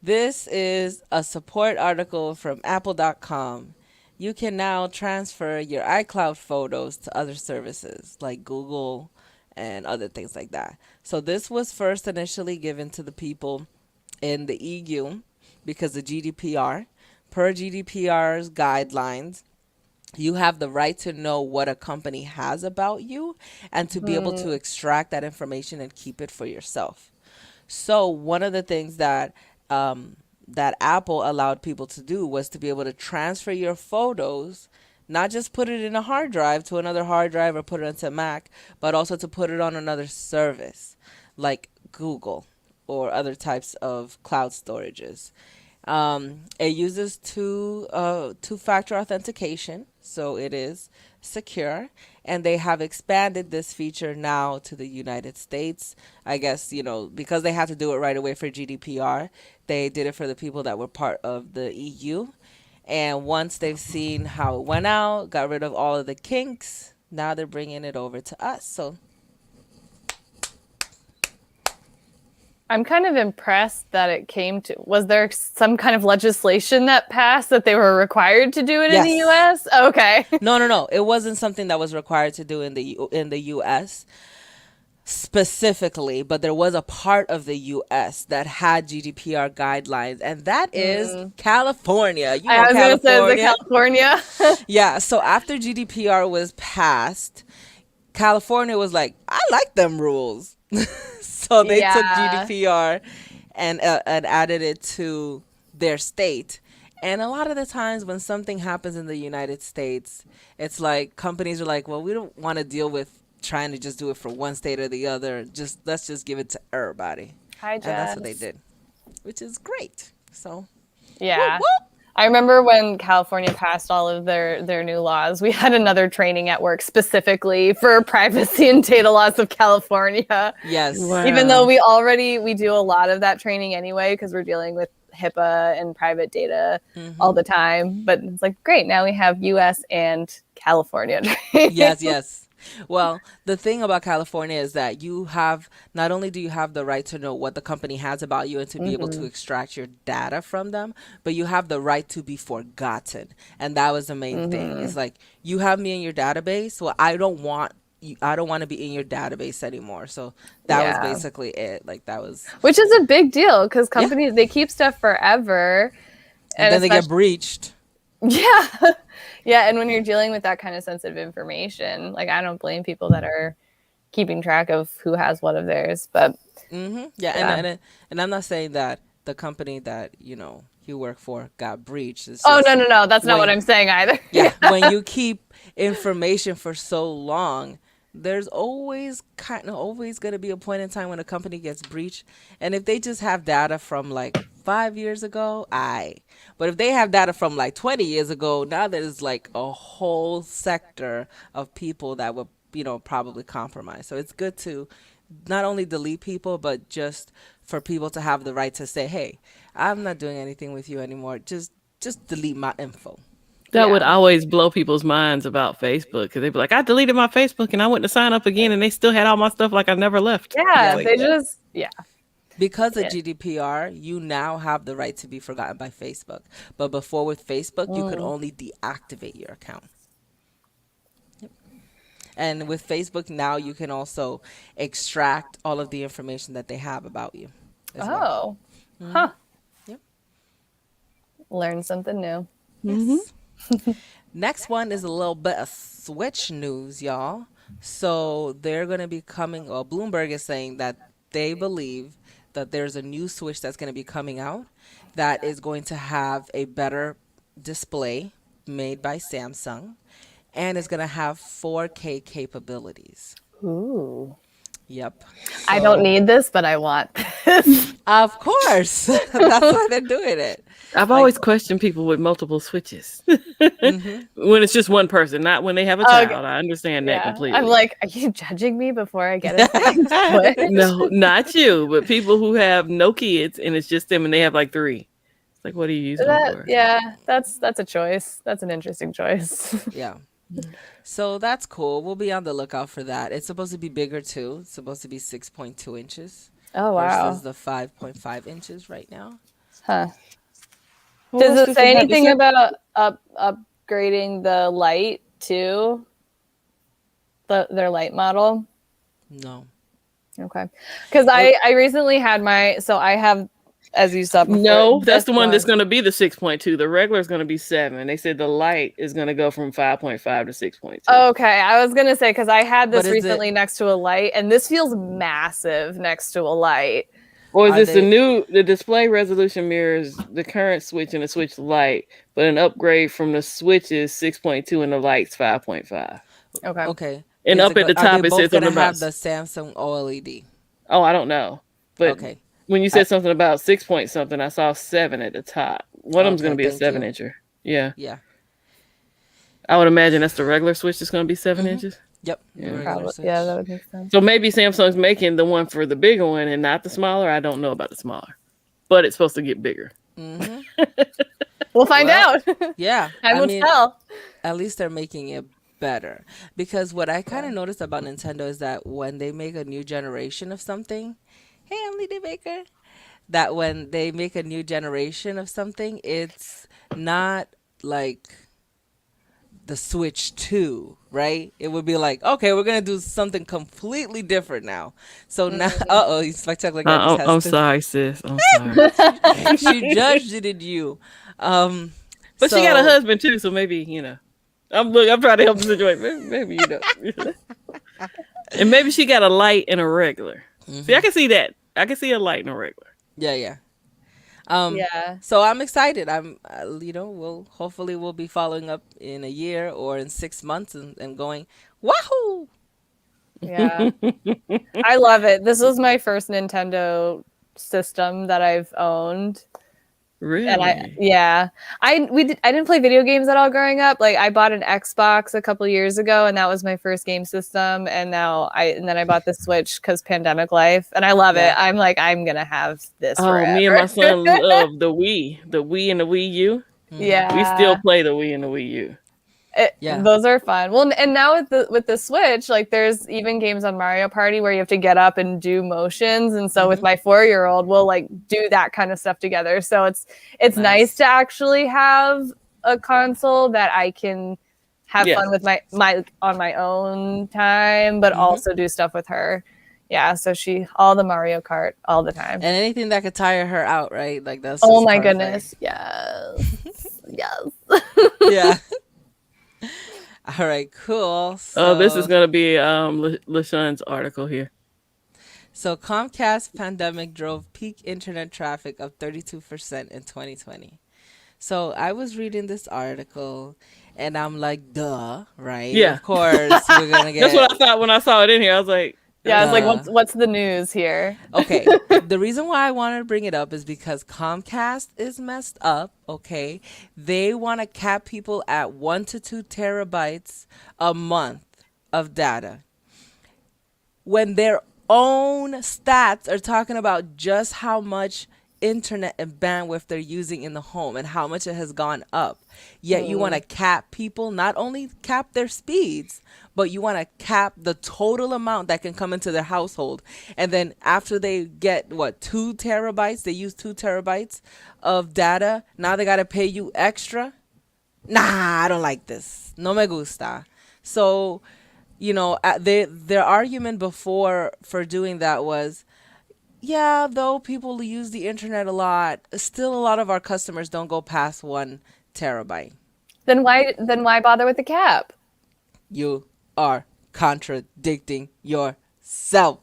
this is a support article from Apple.com. You can now transfer your iCloud photos to other services like Google and other things like that. So this was first initially given to the people in the EU because of GDPR. Per GDPR's guidelines, you have the right to know what a company has about you and to be able to extract that information and keep it for yourself. So one of the things that that Apple allowed people to do was to be able to transfer your photos, not just put it in a hard drive to another hard drive or put it into Mac, but also to put it on another service like Google or other types of cloud storages. It uses two-factor authentication, so it is secure, and they have expanded this feature now to the United States. I guess, because they had to do it right away for GDPR, they did it for the people that were part of the EU. And once they've seen how it went out, got rid of all of the kinks, now they're bringing it over to us. So I'm kind of impressed that it came to. Was there some kind of legislation that passed that they were required to do it in the U.S.? Okay. No. It wasn't something that was required to do in the U.S. specifically, but there was a part of the U.S. that had GDPR guidelines, and that is California. I was going to say, is it California? Yeah. So after GDPR was passed, California was like, I like them rules. So they took Yeah. GDPR and added it to their state. And a lot of the times when something happens in the United States, it's like companies are like, well, we don't want to deal with trying to just do it for one state or the other. Just let's just give it to everybody. Hi, And that's what they Jess. did, which is great. So, whoop, Yeah. whoop. I remember when California passed all of their new laws, we had another training at work specifically for privacy and data laws of California. Yes. Even though Wow. we do a lot of that training anyway, because we're dealing with HIPAA and private data all the time. But it's like, great, now we have US and California training. Yes, yes. Well, the thing about California is that you have not only do you have the right to know what the company has about you and to be able to extract your data from them, but you have the right to be forgotten. And that was the main thing. It's like you have me in your database. Well, I don't want to be in your database anymore. So that was Yeah. basically it. Like that was Which is a big deal because yeah. companies, they keep stuff forever. And then they get especially, breached. yeah. Yeah. And when you're dealing with that kind of sensitive information, like I don't blame people that are keeping track of who has what of theirs. But Yeah, yeah. and I'm not saying that the company that you work for got breached. It's Oh, just no. That's not what when I'm saying either. yeah, when you keep information for so long, there's always going to be a point in time when a company gets breached. And if they just have data from like 5 years ago, but if they have data from like 20 years ago, now there's like a whole sector of people that were probably compromised. So it's good to not only delete people, but just for people to have the right to say, hey, I'm not doing anything with you anymore. Just delete my info. That would Yeah. always blow people's minds about Facebook because they'd be like, I deleted my Facebook and I went to sign up again and they still had all my stuff like I never left. Yeah. Yeah. Like, They just, yeah. Because of Yeah. GDPR, you now have the right to be forgotten by Facebook. But before with Facebook, you could only deactivate your account. And with Facebook now, you can also extract all of the information that they have about you as well. Oh. Huh. Yep. Learn something new. Yes. Next one is a little bit of Switch news, y'all. So they're going to be coming, well, Bloomberg is saying that they believe that there's a new Switch that's going to be coming out that is going to have a better display made by Samsung and is going to have 4K capabilities. Ooh. Yep. I don't So, need this, but I want this. of course. That's why they're doing it. I've Like, always questioned people with multiple switches when it's just one person, not when they have a child. I understand that Yeah. I'm completely. like, are you judging me before I get a second Switch? No, not you, but people who have no kids and it's just them and they have like 3. It's like, what are you using them for? Yeah, that's a choice. That's an interesting choice. yeah. So that's cool. We'll be on the lookout for that. It's supposed to be bigger too. It's supposed to be 6.2 inches Oh wow. versus the 5.5 inches right now. Huh. Well, Does let's it just say about anything the about upgrading the light too? Their light model? No. Okay. Because I recently had I have, as you saw before. No, that's the this one that's going to be the 6.2. The regular is going to be 7. They said the light is going to go from 5.5 to 6.2. Okay, I was gonna say because I had this But is it- recently next to a light, and this feels massive next to a light. Or is Are this they- the display resolution mirrors the current Switch and the Switch Lite, but an upgrade from the Switch is 6.2 and the Lite's 5.5. Okay. Okay. And Is up at the are top they it both says gonna something about, have the Samsung OLED? oh, I don't know. But Okay. when you said something about 6 point something, I saw 7 at the top. One of them's going to Okay, be a thank you. 7-incher. Yeah. Yeah. I would imagine that's the regular Switch that's going to be 7 inches. Yep. Yeah. The regular Probably. Switch. Yeah, that would make sense. So maybe Samsung's making the one for the bigger one and not the smaller. I don't know about the smaller, but it's supposed to get bigger. We'll find Well, out. Yeah. Time will tell. At least they're making it better. Because what I kind of noticed about Nintendo is that when they make a new generation of something, hey, I'm Lady Baker, that when they make a new generation of something, it's not like the Switch 2, right? It would be like, okay, we're going to do something completely different now. So now, he's spectacular. I'm sorry, sis. I'm sorry. She judged it in you. But she got a husband too, so maybe, I'm trying to help the situation. Maybe you know. And maybe she got a light and a regular. See, I can see that. I can see a light and a regular. Yeah, yeah. Yeah. So I'm excited. We'll hopefully we'll be following up in a year or in 6 months and going, wahoo! Yeah. I love it. This was my first Nintendo system that I've owned. And Really? I didn't play video games at all growing up. Like I bought an Xbox a couple years ago, and that was my first game system. And then I bought the Switch because pandemic life, and I love it. Yeah. I'm like, I'm gonna have this Oh, forever. me and my son love the Wii and the Wii U. Yeah, We still play the Wii and the Wii U. Yeah. those are fun. Well, and now with the Switch, like there's even games on Mario Party where you have to get up and do motions, and so with my 4-year-old, we'll like do that kind of stuff together. So it's nice to actually have a console that I can have fun with my on my own time, but also do stuff with her. Yeah, so all the Mario Kart all the time. And anything that could tire her out, right? Like that's Oh my perfect. goodness, yes, yes. Yeah. All right, cool. Oh, this is gonna be LaShawn's article here. So Comcast pandemic drove peak internet traffic of 32% in 2020. So I was reading this article and I'm like, duh, right? Yeah. Of course we're gonna get That's what I thought when I saw it in here. I was like, Yeah, I was like, what's the news here? Okay, the reason why I wanted to bring it up is because Comcast is messed up, okay? They want to cap people at 1 to 2 terabytes a month of data. When their own stats are talking about just how much internet and bandwidth they're using in the home and how much it has gone up. Yet you want to cap people, not only cap their speeds, but you want to cap the total amount that can come into their household. And then after they get 2 terabytes, they use 2 terabytes of data. Now they got to pay you extra. Nah, I don't like this. No me gusta. So, their argument before for doing that was, yeah, though people use the internet a lot, still a lot of our customers don't go past 1 terabyte. Then why bother with the cap? You are contradicting yourself.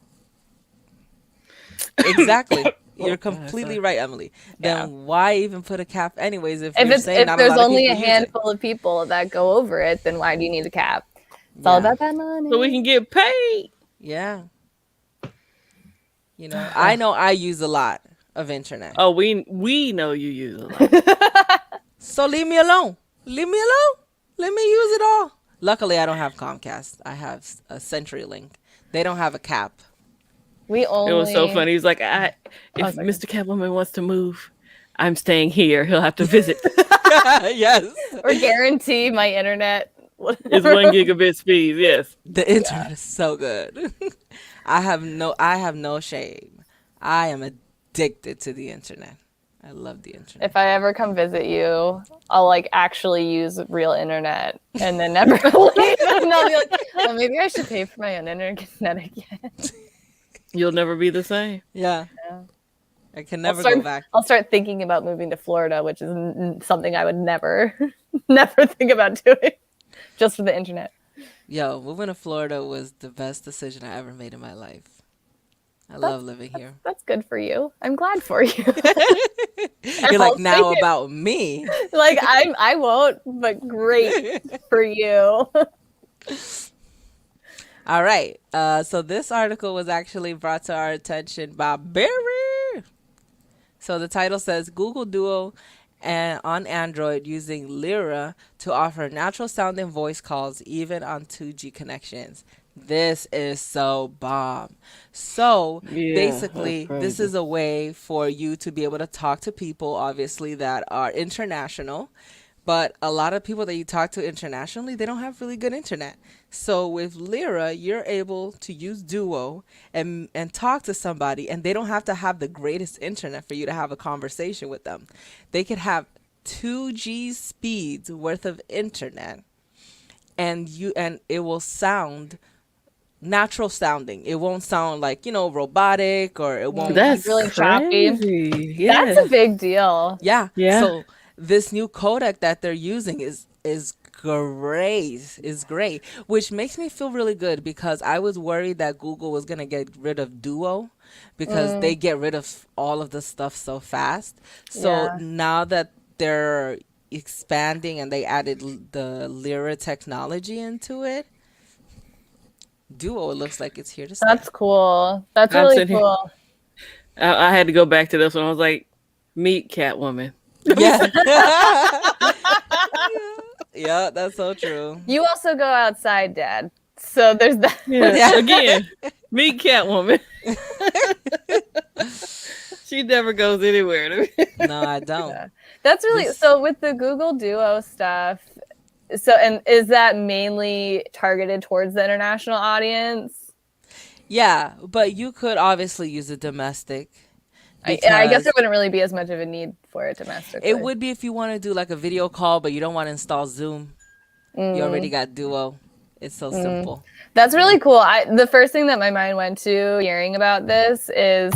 Exactly. You're completely right, Emily. Then why even put a cap anyways if you're saying not a there's lot of only a people use it? handful of people that go over it, then why do you need a cap? It's all about that money. so we can get paid. Yeah. I know I use a lot of internet. Oh, we know you use a lot. So leave me alone. Leave me alone. Let me use it all. Luckily, I don't have Comcast. I have a CenturyLink. They don't have a cap. It was so funny. He's like, if Mr. Catwoman wants to move, I'm staying here. He'll have to visit. Yes. Or guarantee my internet. It's 1 gigabit speed. Yes. The internet is so good. I have no shame. I am addicted to the internet. I love the internet. If I ever come visit you, I'll like actually use real internet and then never leave. And I'll be like, oh, maybe I should pay for my own internet again. You'll never be the same. Yeah. I can never go back. I'll start thinking about moving to Florida, which is something I would never think about doing just for the internet. Yo, moving to Florida was the best decision I ever made in my life. I love living here. That's good for you. I'm glad for you. You're like, now about me. Like, I won't, but great for you. All right. So this article was actually brought to our attention by Barry. So the title says, Google Duo and on Android using Lyra to offer natural sounding voice calls even on 2G connections. This is so bomb. So basically, this is a way for you to be able to talk to people, obviously, that are international. But a lot of people that you talk to internationally, they don't have really good internet. So with Lyra, you're able to use Duo and talk to somebody, and they don't have to have the greatest internet for you to have a conversation with them. They could have 2G speeds worth of internet, and it will sound natural sounding. It won't sound like, robotic, or it won't be really choppy. Yes. That's a big deal. Yeah. So this new codec that they're using is great. It's great, which makes me feel really good because I was worried that Google was gonna get rid of Duo because they get rid of all of the stuff so fast. So Yeah. now that they're expanding and they added the Lyra technology into it, Duo looks like it's here to stay. That's cool. That's I'm really sitting here. cool. I had to go back to this one. I was like, meet Catwoman. Yeah. Yeah, that's so true. You also go outside, Dad. So there's that. Yeah. Again, meet Catwoman. She never goes anywhere. No, I don't. Yeah. That's really so with the Google Duo stuff. So, and is that mainly targeted towards the international audience? Yeah, but you could obviously use it domestic. I guess Because there wouldn't really be as much of a need for it domestically. it would be if you want to do like a video call, but you don't want to install Zoom. You already got Duo. It's so simple. That's really cool. The first thing that my mind went to hearing about this is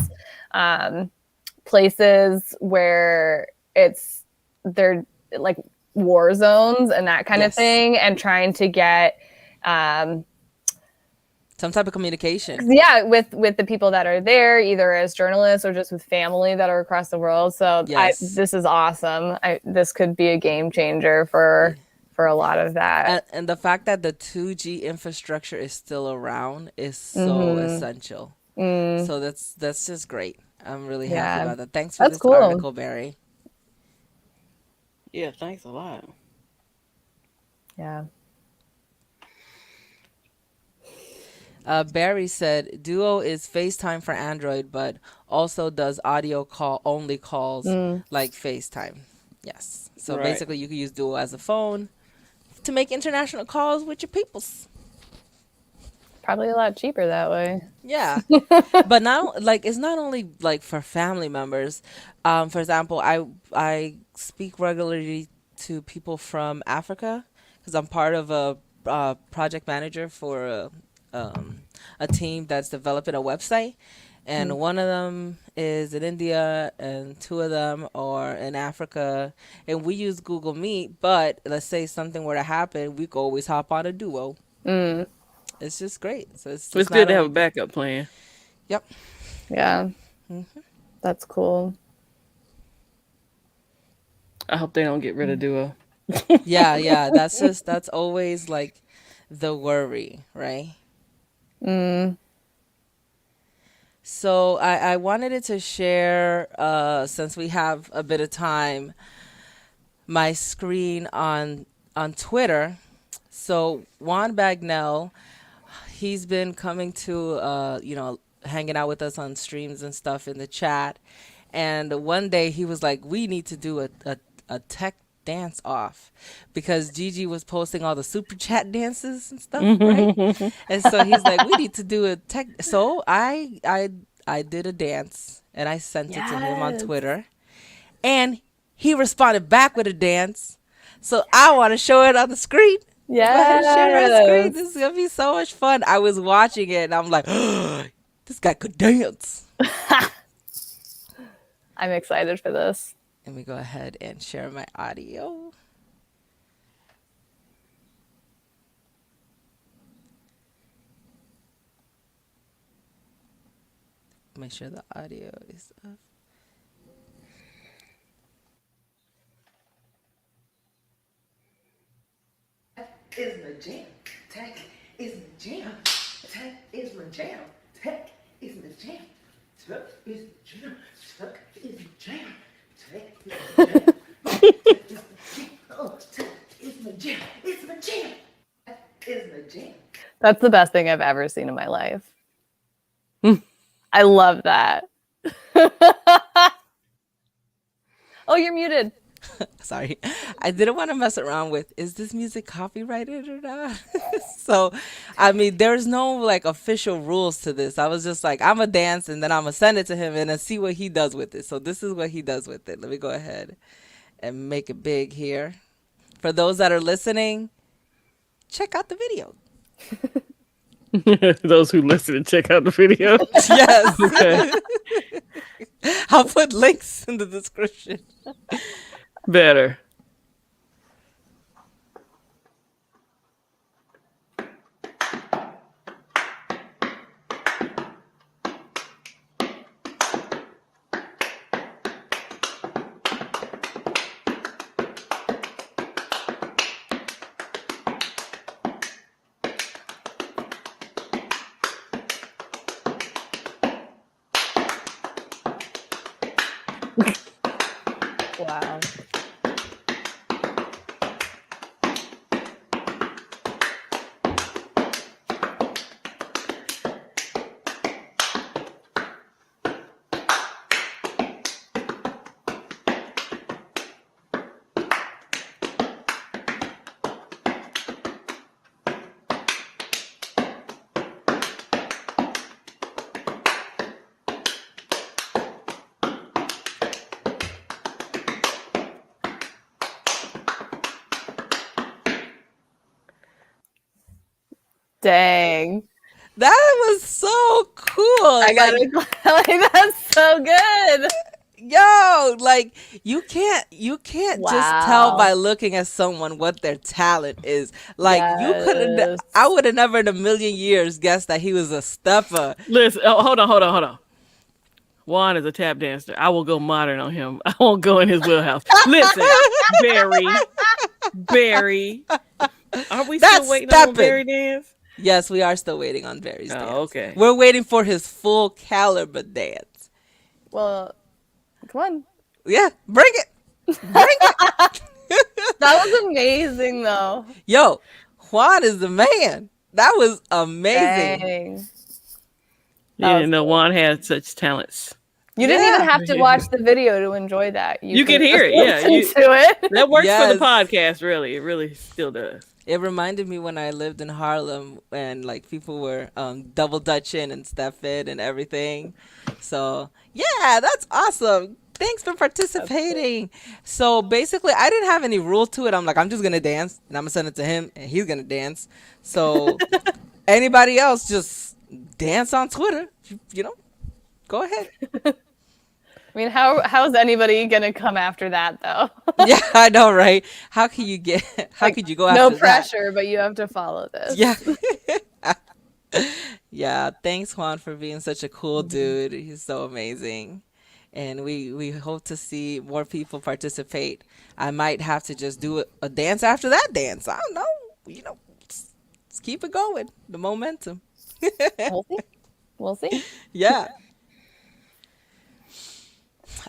places where they're like war zones and that kind of thing, and trying to get some type of communication. Yeah, with the people that are there, either as journalists or just with family that are across the world. So this is awesome. This could be a game changer for a lot of that. And the fact that the 2G infrastructure is still around is so essential. So that's just great. I'm really happy about that. Thanks for this article, Barry. Yeah, thanks a lot. Yeah. Barry said Duo is FaceTime for Android, but also does audio call only calls like FaceTime. Yes. So basically you can use Duo as a phone to make international calls with your peoples. Probably a lot cheaper that way. Yeah. But now it's not only like for family members. For example, I speak regularly to people from Africa because I'm part of a project manager for a team that's developing a website, and one of them is in India and two of them are in Africa, and we use Google Meet, but let's say something were to happen, we could always hop on a Duo. It's just great. So it's good to have a backup plan. Yep. Yeah. That's cool. I hope they don't get rid of Duo. Yeah. That's always like the worry, right? So I wanted it to share, since we have a bit of time, my screen on Twitter. So Juan Bagnell, he's been coming to, hanging out with us on streams and stuff in the chat. And one day he was like, we need to do a tech dance off because Gigi was posting all the super chat dances and stuff, right? And so he's like, we need to do a tech. So I did a dance and I sent it to him on Twitter, and he responded back with a dance. So I want to show it on the screen. Yeah, share my screen. This is gonna be so much fun. I was watching it and I'm like, oh, this guy could dance. I'm excited for this. Let me go ahead and share my audio. Make sure the audio is up. Tech is my jam. Tech is my jam. Tech is my jam. Tech is my jam. Tech is my jam. Tech is my jam. Tech is my jam. Oh, tech is my jam. It's my jam. Tech is my jam. That's the best thing I've ever seen in my life. I love that. Oh, you're muted. Sorry. I didn't want to mess around with, is this music copyrighted or not? So, I mean, there's no like official rules to this. I was just like, I'm going to dance and then I'm going to send it to him and then see what he does with it. So this is what he does with it. Let me go ahead and make it big here. For those that are listening, check out the video. Those who listen and check out the video. Yes. Okay. I'll put links in the description. Better. Wow. Dang. That was so cool. I gotta like that's so good. Yo, like you can't just tell Wow. by looking at someone what their talent is. Like you couldn't Yes. I would have never in a million years guessed that he was a stepper. Listen, hold on. Juan is a tap dancer. I will go modern on him. I won't go in his wheelhouse. Listen, Barry. Are we still That's waiting on stepping. Barry dance? Yes, we are still waiting on Barry's dance. Oh, okay. We're waiting for his full caliber dance. Well, come on. Yeah, bring it. Bring it. That was amazing though. Yo, Juan is the man. That was amazing. Dang. You didn't know Juan had such talents. You didn't even have to watch the video to enjoy that. You could hear it. Yeah, to it. That works for the podcast. Really, it really still does. It reminded me when I lived in Harlem and like people were double dutching and stuffing and everything. So yeah, that's awesome. Thanks for participating. So basically, I didn't have any rule to it. I'm like, I'm just gonna dance and I'm gonna send it to him and he's gonna dance. So anybody else just dance on Twitter. You know, go ahead. I mean, how's anybody gonna come after that though? Yeah, I know, right? How could you go after no that? pressure, but you have to follow this. Yeah. Yeah, thanks Juan for being such a cool dude. He's so amazing. And we hope to see more people participate. I might have to just do a dance after that dance. I don't know. You know, just keep it going. The momentum. We'll see. Yeah.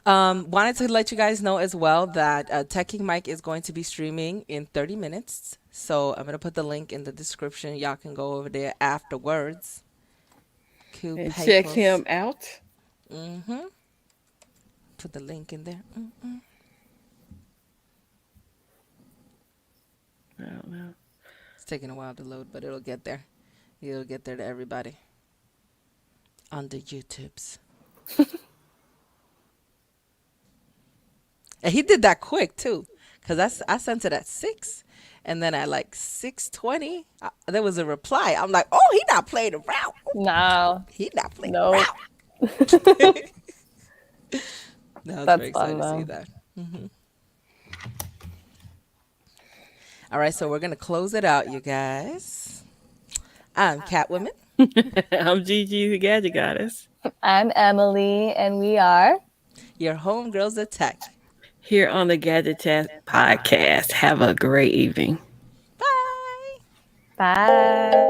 Wanted to let you guys know as well that Teching Mike is going to be streaming in 30 minutes. So I'm going to put the link in the description. Y'all can go over there afterwards. Cool and check him out. Mm-hmm. Put the link in there. Mm-mm. I don't know. It's taking a while to load, but it'll get there. It'll get there to everybody on the YouTubes. And he did that quick too, because I sent it at 6, and then at like 6:20, there was a reply. I'm like, oh, he not playing around. No, He not playing nope. around. No, I was That's very excited fun, to see that. All right, so we're gonna close it out, you guys. I'm Catwoman. I'm Gigi, the Gadget Goddess. I'm Emily, and we are Your homegirls at Tech. Here on the Gadget Chat podcast. Have a great evening. Bye. bye.